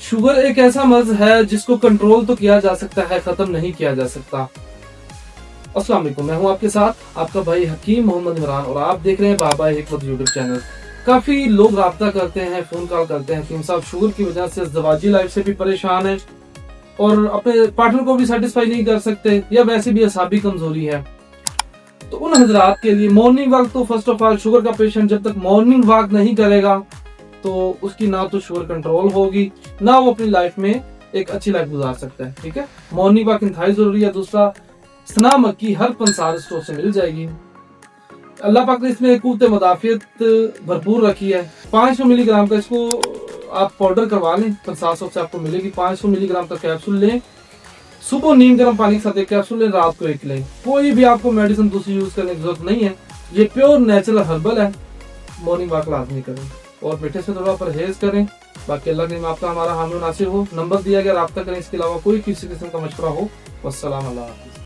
Sugar एक ऐसा मर्ज है जिसको कंट्रोल तो किया जा सकता है, खत्म नहीं किया जा सकता। अस्सलाम वालेकुम, मैं हूं आपके साथ आपका भाई हकीम मोहम्मद इमरान और आप देख रहे हैं बाबा हिकमत यूट्यूब चैनल। काफी लोग राब्ता करते हैं, फोन कॉल करते हैं, हकीम साहब शुगर की वजह से ज़वाजी लाइफ से भी परेशान है और अपने पार्टनर को भी सेटिस्फाई नहीं कर सकते, या वैसे भी असाबी कमजोरी है। तो उन हजरात के लिए मॉर्निंग वॉक, तो फर्स्ट ऑफ ऑल शुगर का पेशेंट जब तक मॉर्निंग वॉक नहीं करेगा तो उसकी ना तो शुगर कंट्रोल होगी, ना वो अपनी लाइफ में एक अच्छी लाइफ गुजार सकता है। ठीक है, मॉर्निंग वॉक इंतहाई जरूरी है। दूसरा, सना मक्की हर पंसार स्टोर से मिल जाएगी। अल्लाह पाक ने इसमें कूत मुदाफियत भरपूर रखी है। 500 मिलीग्राम का इसको आप पाउडर करवा लें, 500 से आपको मिलेगी। 500 मिलीग्राम का कैप्सूल लें, सुबह नीम गर्म पानी के साथ एक कैप्सूल लें, रात को एक लें। कोई भी आपको मेडिसिन दूसरी यूज करने की जरूरत नहीं है, ये प्योर नेचुरल हर्बल है। मॉर्निंग वॉक लाजमी करें और मीठे से थोड़ा परहेज करें। बाकी अल्लाह के आपका हमारा हामी नासिर हो। नंबर दिया गया, राब्ता करें। इसके अलावा कोई किसी किस्म का मशवरा हो, वस्सलाम अल्लाह हाफ़िज़।